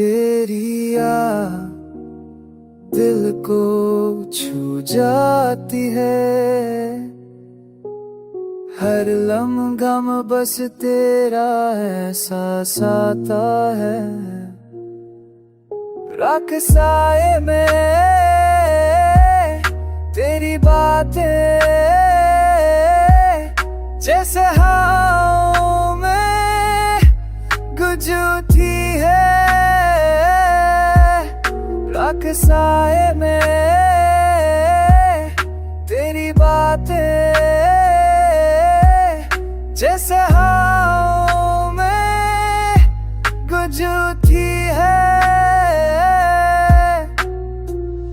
तेरी याद दिल को छू जाती है, हर लम्हा बस तेरा एहसास आता है। राख साए में तेरी बातें जैसे हवाओं में गूंजती है। राख साए में तेरी बातें जैसे हवाओं में गूंजती है।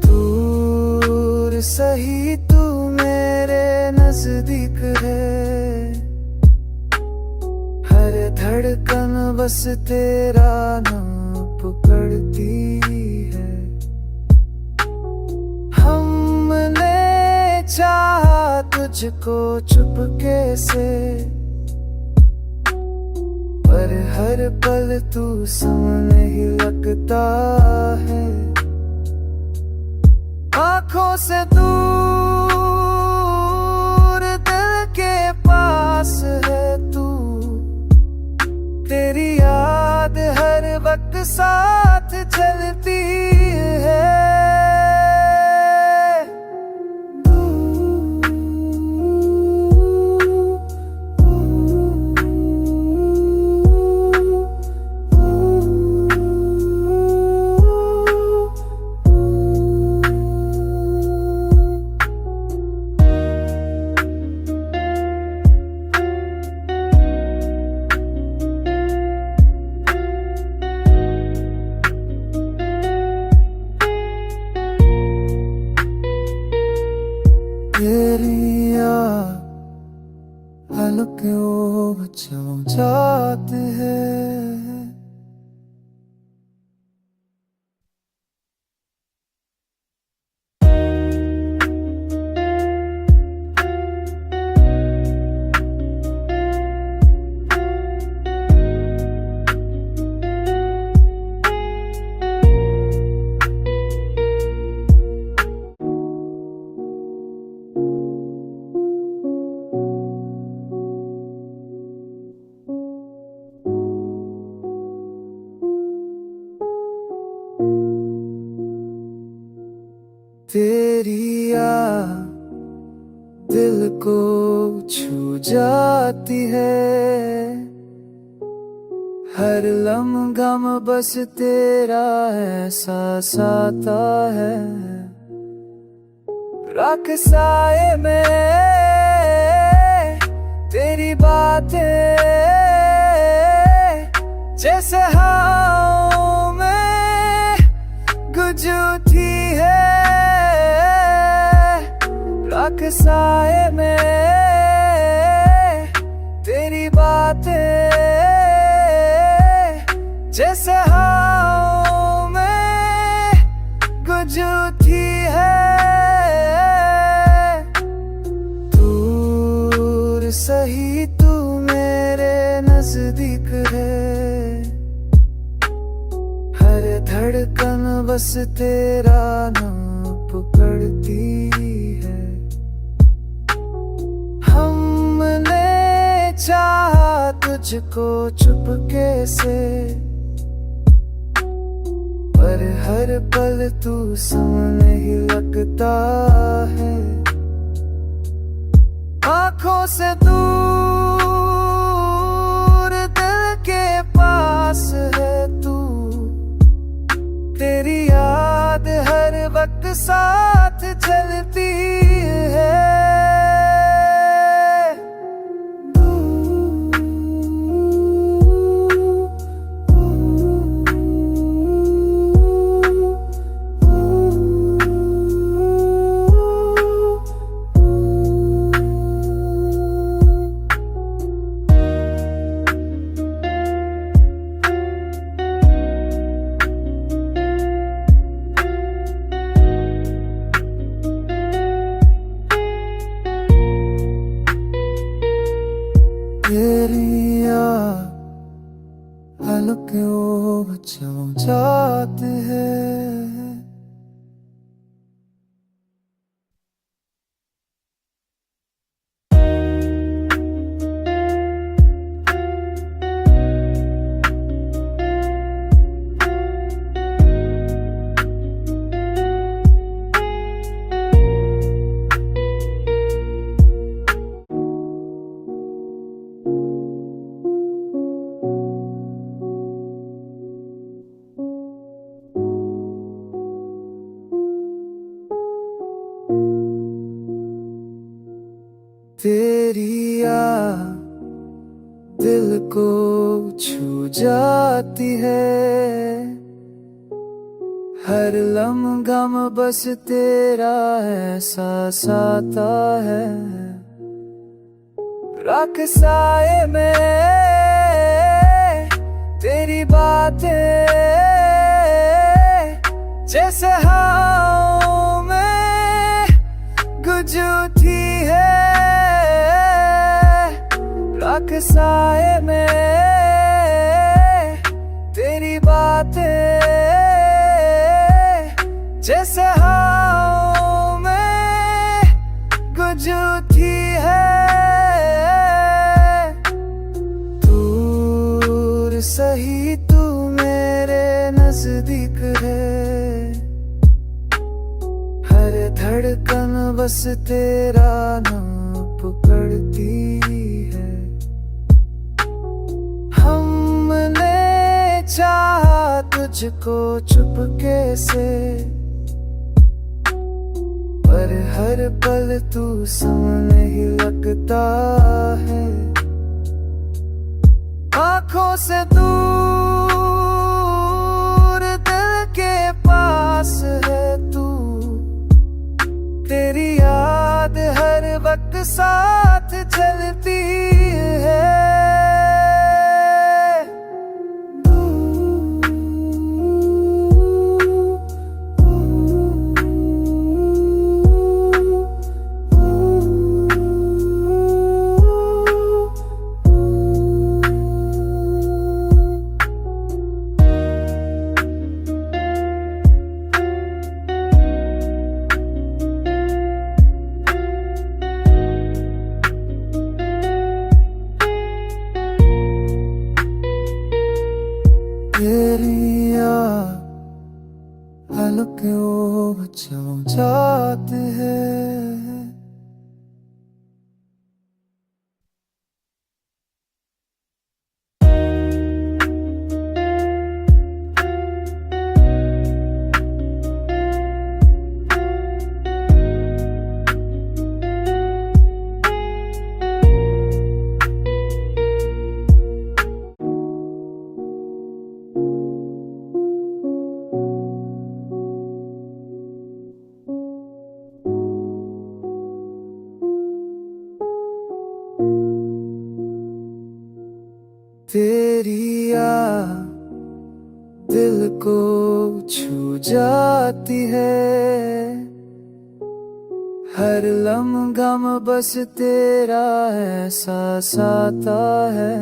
दूर सही तू मेरे नजदीक है, हर धड़कन बस तेरा नाम पुकारती है। हमने चाहा तुझको चुपके से, पर हर पल तू सामने ही लगता है। आँखों से दूर दिल के पास है तू, तेरी याद हर वक्त साथ चलती है। तेरी याद हल्कों बचाओ जाते हैं। तेरी याद दिल को छू जाती है, हर लम्हा बस तेरा एहसास आता है। राख साए में तेरी बातें जैसे हवाओं में गूंजती है। राख साए में तेरी बातें जैसे हवाओं में गूंजती है। दूर सही तू मेरे नजदीक है, हर धड़कन बस तेरा नाम पुकारती है। हमने चाहा तुझको चुपके से, पर हर पल तू सामने ही लगता है। आँखों से दूर दिल के पास है तू, तेरी याद हर वक्त साथ चलती है। जाते हैं। तेरी याद दिल को छू जाती है, हर लम्हा में बस तेरा एहसास आता है। राख साए में तेरी बातें जैसे हवा में गुजरती है। राख साए में तेरी बातें जैसे हवा में गुजरती है। दूर सही तू मेरे नजदीक है, हर धड़कन बस तेरा नाम पुकारती है। हमने चाहा तुझको चुपके से, पर हर पल तू सामने ही लगता है। आंखों से दूर दिल के पास है तू, तेरी याद हर वक्त साथ चलती है। तेरी याद हल्कों में छू जाते हैं। तेरी याद दिल को छू जाती है, हर लम्हा में बस तेरा एहसास आता है।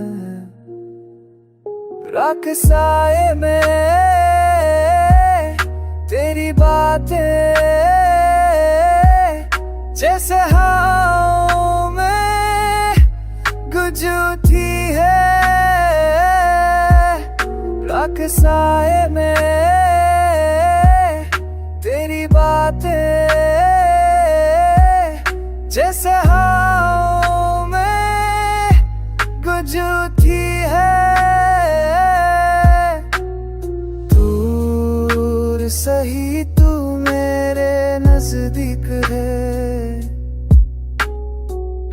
राख साए में तेरी बातें जैसे हवा में गुजरती है। राख साए में तेरी बातें जैसे हवा में गुजरती है। दूर सही तू मेरे नजदीक है,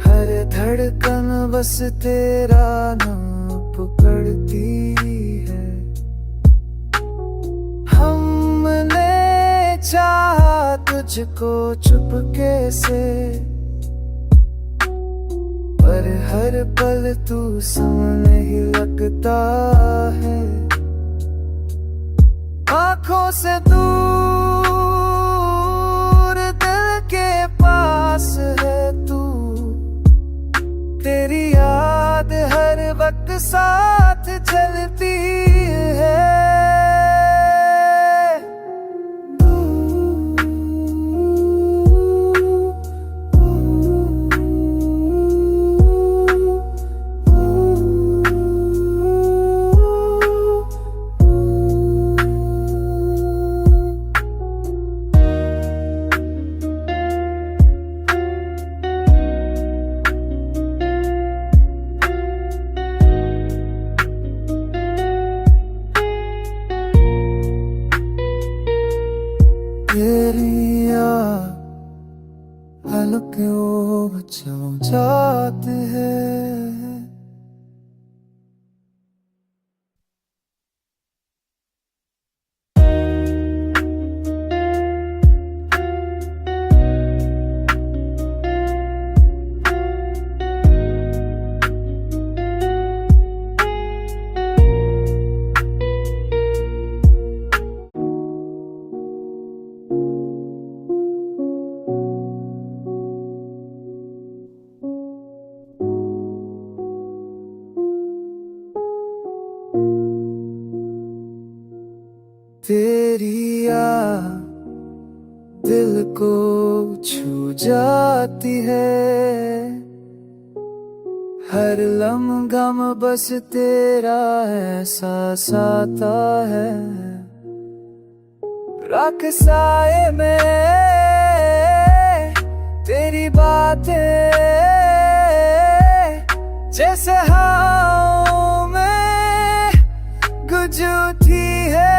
हर धड़कन बस तेरा नाम पुकारती है। हमने चाहा तुझको चुपके से, पर हर पल तू सामने ही लगता है। आंखों से दूर दिल के पास है तू, तेरी याद हर वक्त साथ चलती है। चम जाते हैं। तेरी याद दिल को छू जाती है, हर लम्हा में बस तेरा एहसास आता है। राख साए में तेरी बातें जैसे हवाओं में गूंजती है।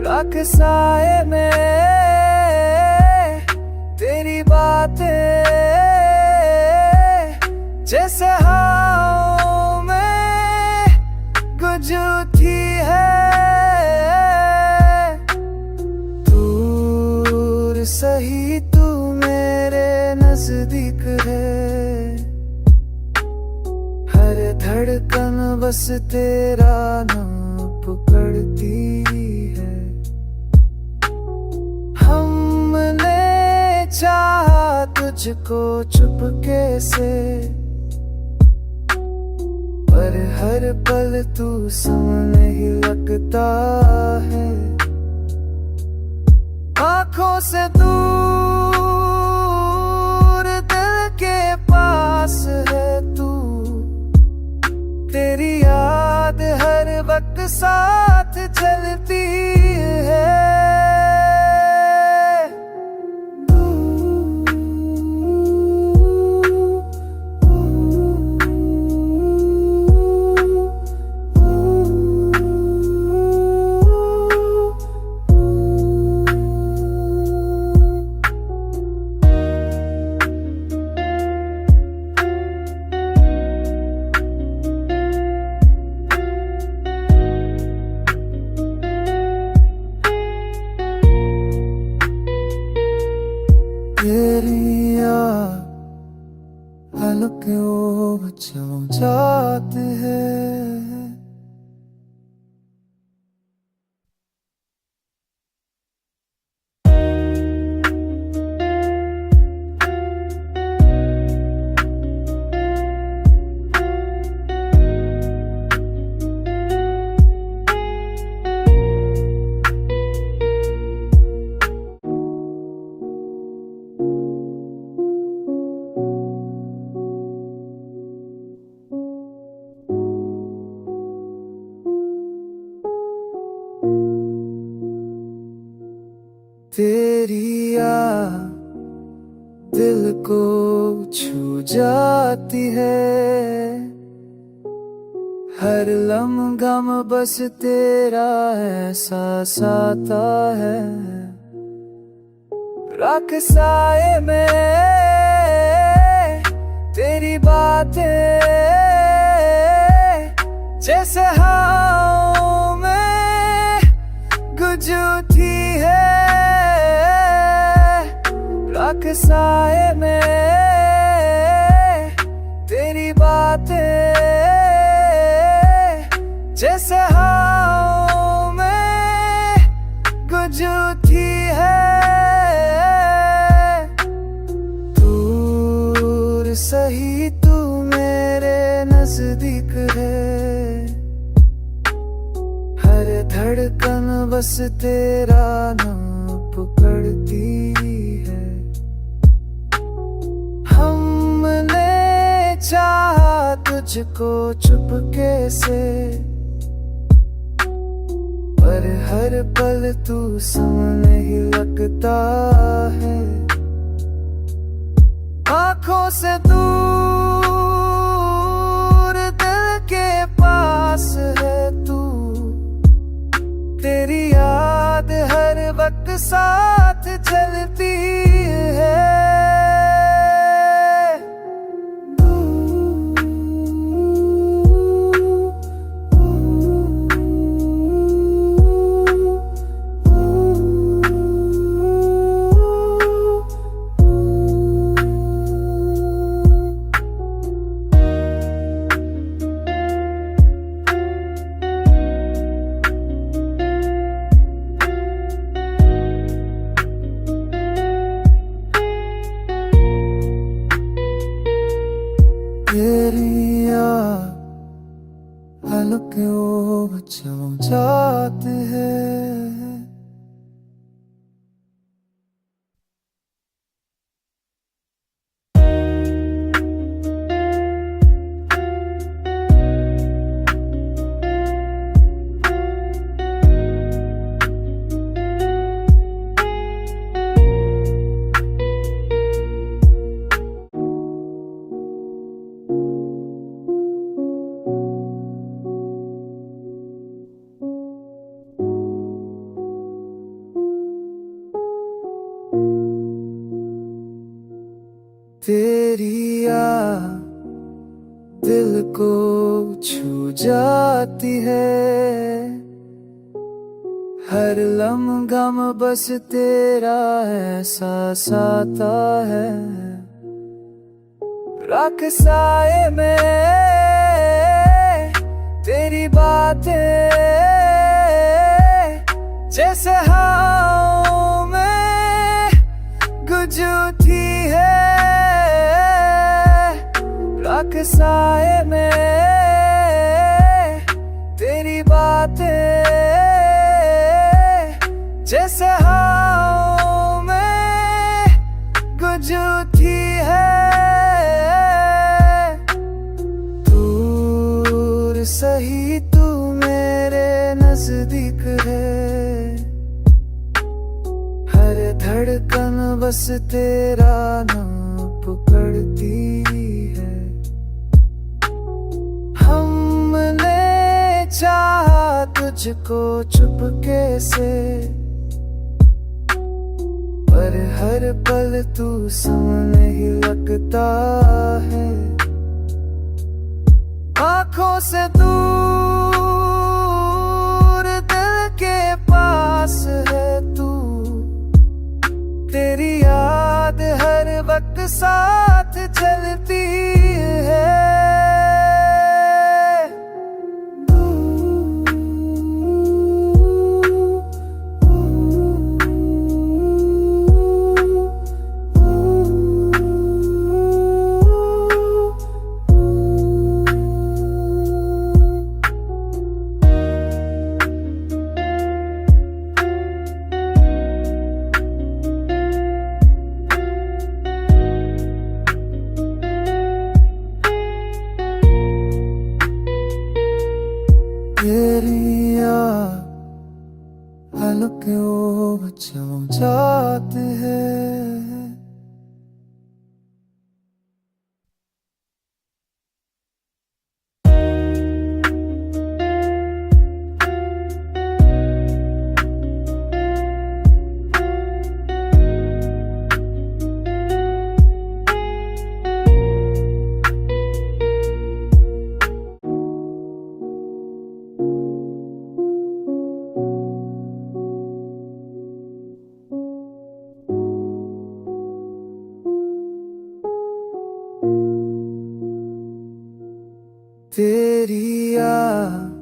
राख साए में तेरी बातें जैसे हवाओं में गूंजती है। दूर सही तू मेरे नजदीक है, हर धड़कन बस तेरा नाम पुकारती है। हमने चाहा तुझको चुपके से, पर हर पल तू सामने ही लगता है। आंखों से दूर दिल के पास है तू, तेरी याद हर वक्त साथ चलती है। तेरी याद हल्के चम जाते हैं। तेरी याद दिल को छू जाती है, हर लम्हा में बस तेरा एहसास आता है। राख साए में तेरी बातें जैसे हवाओं में गूंजती है। राख साए में तेरी बातें जैसे हवाओं में गूंजती है। दूर सही तू मेरे नजदीक है, हर धड़कन बस तेरा नाम पुकारती है। हमने चाहा तुझको चुपके से, पर हर पल तू सामने ही लगता है। आंखों से दूर दिल के पास है तू, तेरी याद हर वक्त साथ चलती है। बात है। तेरी याद दिल को छू जाती है, हर लम्हा में बस तेरा एहसास आता है। राख साए में तेरी बातें जैसे हवा में गूंजती है। राख साए में तेरी बातें जैसे हवा में गूंजती है। दूर सही तू मेरे नजदीक है, हर धड़कन बस तेरा नाम पुकारती है। हमने चाहा तुझको चुपके से, पर हर पल तू सामने ही लगता है। आंखों से दूर दिल के पास है तू, तेरी याद हर वक्त साथ चलती है। तेरी याद हल्कों में चम जाती है। तेरी याद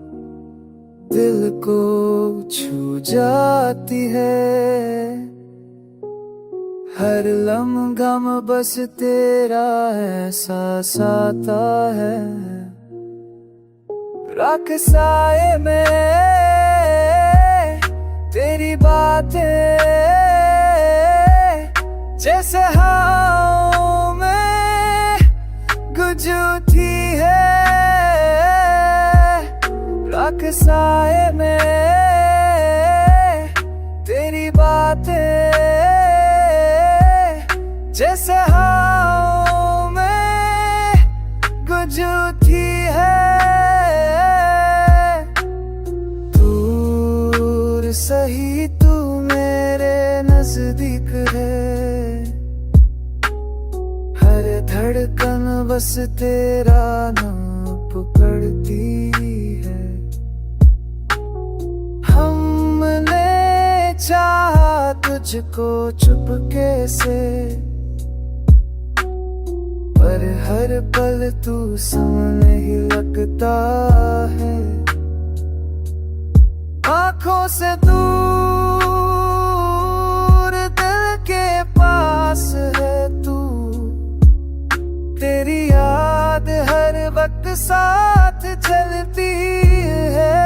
दिल को छू जाती है, हर लम्हा में बस तेरा एहसास आता है। राख साए में तेरी बातें जैसे हवा में गूंजती है। राख साए में तेरी बातें जैसे हवा में गूंजती है। दूर सही तू मेरे नजदीक है, हर धड़कन बस तेरा नाम पुकारती है। हमने चाहा तुझको चुपके से, पर हर पल तू सामने ही लगता है। आंखों से दूर दिल के पास है तू, तेरी याद हर वक्त साथ चलती है।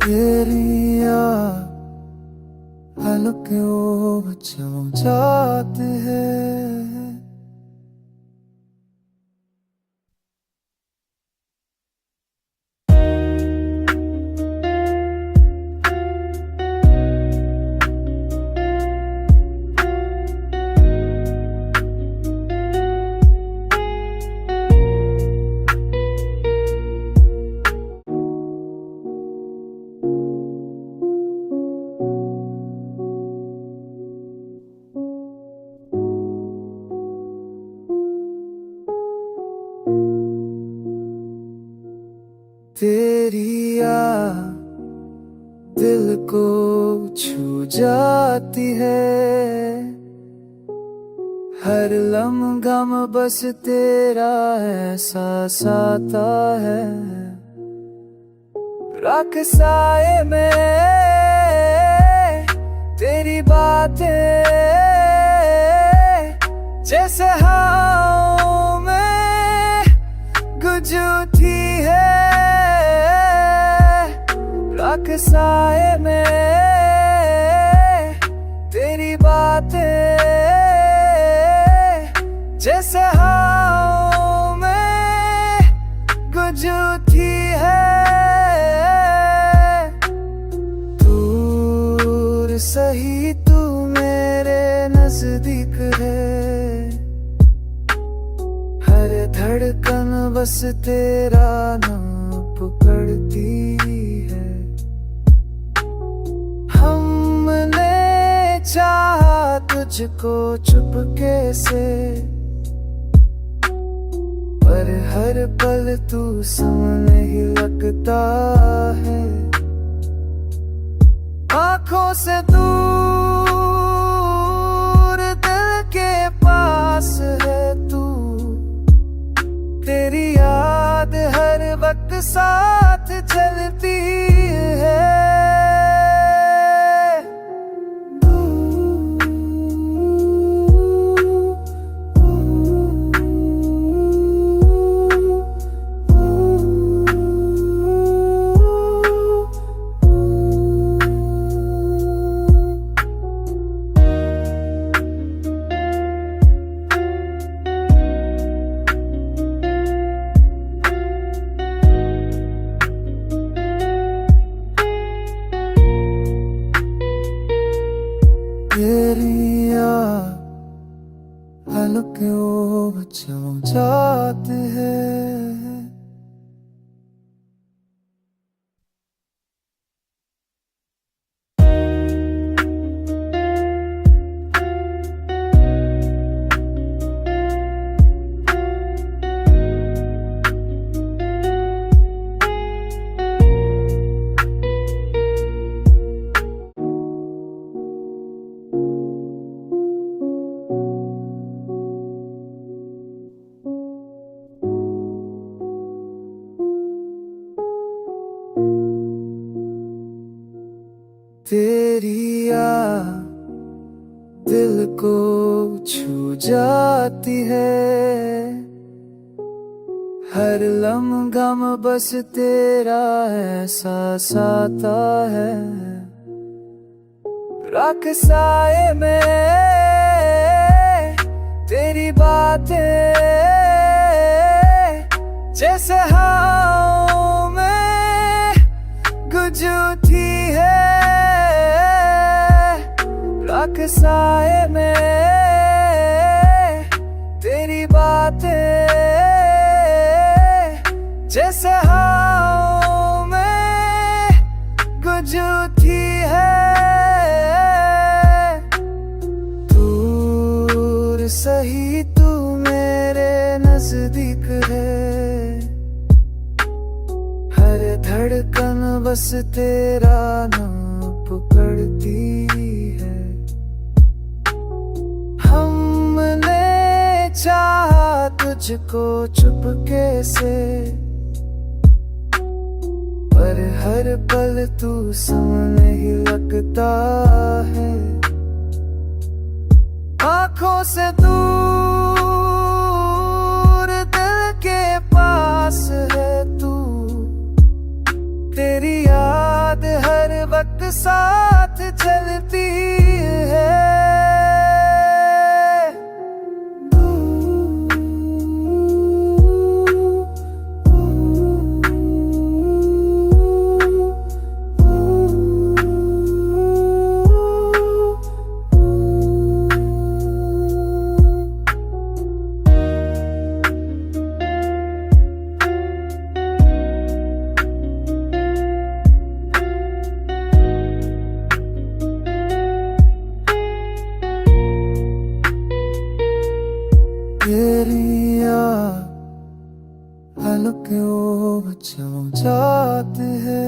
तेरी हल्कियों चम जाती है। तेरी दिल को छू जाती है। हर लम्हा में बस तेरा एहसास आता है। राख साए में तेरी बातें जैसे हवाओं में गूंजती है। राख साए में तेरी बातें जैसे हवाओं में गूंजती है। दूर सही तू मेरे नजदीक है। हर धड़कन बस तेरा नाम पुकारती है। हमने चाहा तुझको चुपके से, पर हर पल तू सामने ही लगता है। आंखों से दूर दिल के पास है तू। तेरी याद हर वक्त साथ चलती है। तेरी हल्कियों चम जाती है। तेरी दिल को छू जाती है। हर लम्हा में बस तेरा एहसास आता है। राख साए में तेरी बातें जैसे हवाओं में गूंजती है। राख साए में तेरी बातें जैसे हवाओं में गूंजती है। दूर सही तू मेरे नजदीक है। हर धड़कन बस तेरा नाम पुकारती है। हमने चाहा तुझको चुपके से, पर हर पल तू सामने ही लगता है। आंखों से दूर दिल के पास है तू। तेरी याद याद हर वक्त साथ चलती है। तेरी याद हल्के चम जाती है।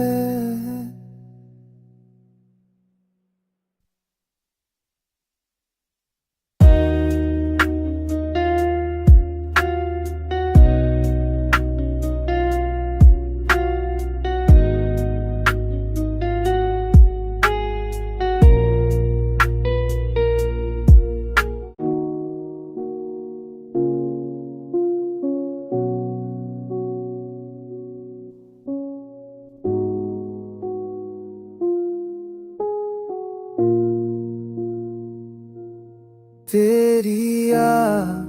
तेरी याद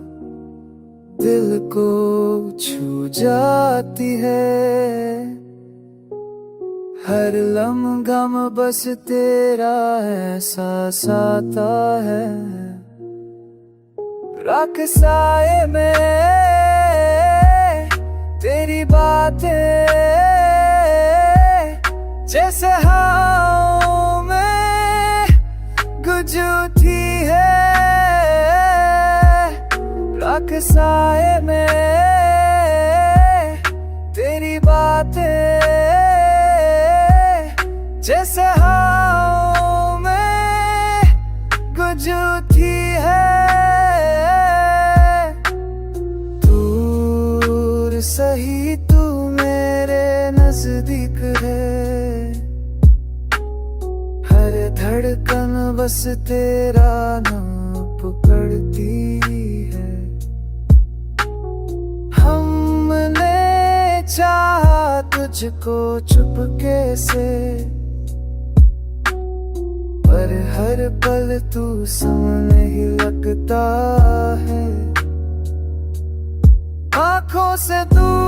दिल को छू जाती है। हर लम्हा बस तेरा एहसास आता है। राख साए में तेरी बातें जैसे हवाओं में गूंजती है। राख साए में तेरी बातें जैसे हवाओं में गूंजती है। दूर सही तू मेरे नजदीक है। हर धड़कन बस तेरा नाम पुकारती है। हमने चाहा तुझको चुपके से, पर हर पल तू सामने ही लगता है। आंखों से दूर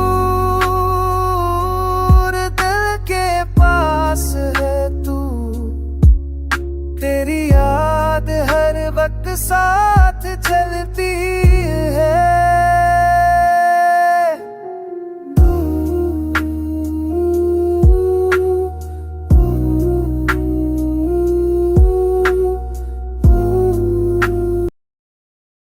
दिल के पास है तू। तेरी याद हर वक्त साथ चलती